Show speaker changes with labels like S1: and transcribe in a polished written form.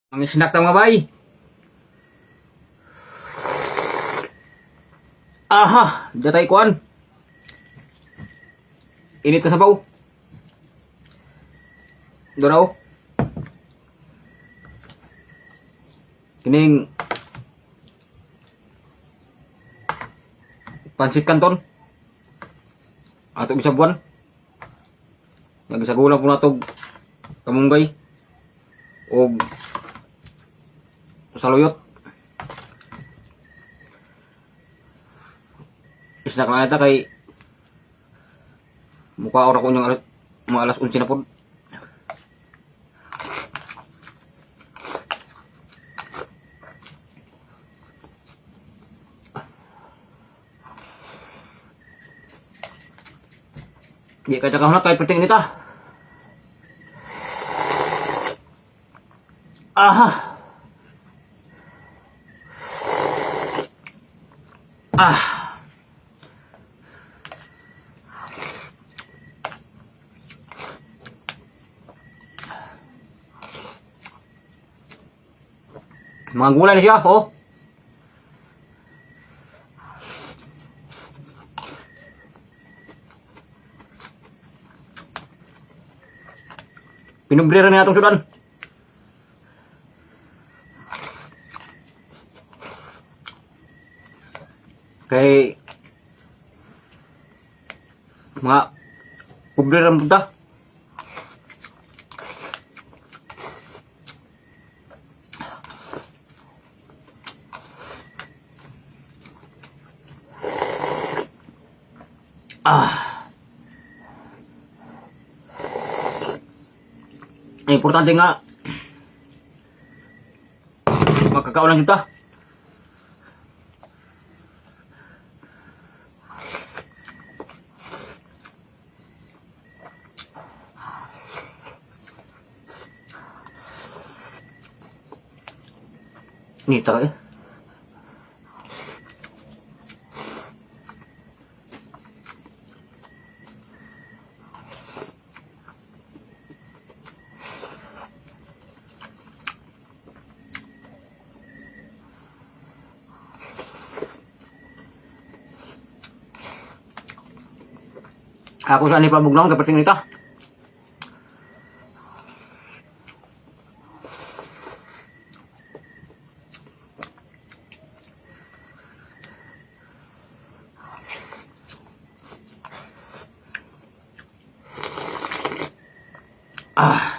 S1: Ang snack tang mabay. Aha, datay kuan. Init ka sabaw. Doraw. Kining pansit kanton. Ato gisabuan. Nagsagulang po natog kamunggay o saluyot. Snack na ita kay mukha ora ko yung mga alas 11 na po. Di ka cakahunat kay penting nita. Aha. Ah. Mga gulay na siya, oh. Pinubrira na atong sudan. Kay mga pubrira mo ta. Importante nga magkakaulan kita. Nita ka eh. Ako saan ni pabugnaw kapag nita. Ah.